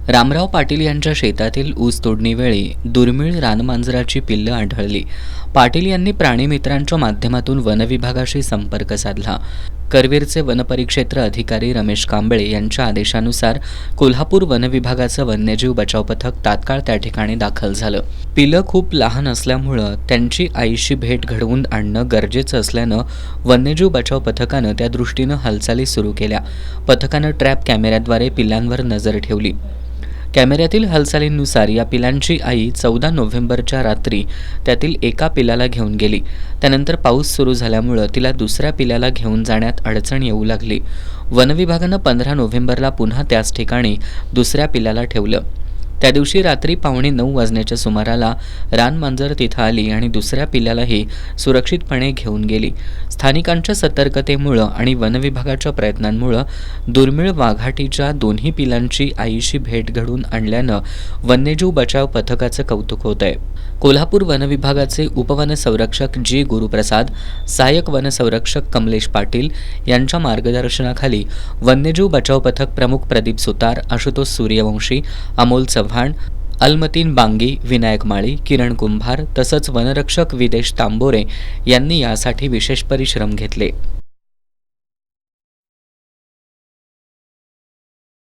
रामराव पाटील यांच्या शेतातील ऊस तोडणीवेळी दुर्मिळ रानमांजराची पिल्लं आढळली. पाटील यांनी प्राणीमित्रांच्या माध्यमातून वनविभागाशी संपर्क साधला. करवीरचे वनपरिक्षेत्र अधिकारी रमेश कांबळे यांच्या आदेशानुसार कोल्हापूर वनविभागाचं वन्यजीव बचाव पथक तात्काळ त्या ठिकाणी दाखल झालं. पिलं खूप लहान असल्यामुळं त्यांची आईशी भेट घडवून आणणं गरजेचं असल्यानं वन्यजीव बचाव पथकानं त्या दृष्टीनं हालचाली सुरू केल्या. पथकानं ट्रॅप कॅमेऱ्याद्वारे पिलांवर नजर ठेवली. कॅमेऱ्यातील हालचालींनुसार या पिलांची आई 14 नोव्हेंबरच्या रात्री त्यातील एका पिलाला घेऊन गेली. त्यानंतर पाऊस सुरू झाल्यामुळं तिला दुसऱ्या पिलाला घेऊन जाण्यात अडचण येऊ लागली. वनविभागानं 15 नोव्हेंबरला पुन्हा त्याच ठिकाणी दुसऱ्या पिलाला ठेवलं. त्या दिवशी रात्री 8:45 वाजण्याच्या सुमाराला रानमांजर तिथं आली आणि दुसऱ्या पिल्लालाही सुरक्षितपणे घेऊन गेली. स्थानिकांच्या सतर्कतेमुळं आणि वनविभागाच्या प्रयत्नांमुळं दुर्मिळ वाघाटीच्या दोन्ही पिलांची आईशी भेट घडवून आणल्यानं वन्यजीव बचाव पथकाचं कौतुक होतंय. कोल्हापूर वनविभागाचे उपवनसंरक्षक जी गुरुप्रसाद, सहाय्यक वनसंरक्षक कमलेश पाटील यांच्या मार्गदर्शनाखाली वन्यजीव बचाव पथक प्रमुख प्रदीप सुतार, आशुतोष सूर्यवंशी, अमोल चव्हाण, अलमतीन बांगी, विनायक माळी, किरण कुंभार तसंच वनरक्षक विदेश तांबोरे यांनी यासाठी विशेष परिश्रम घेतले.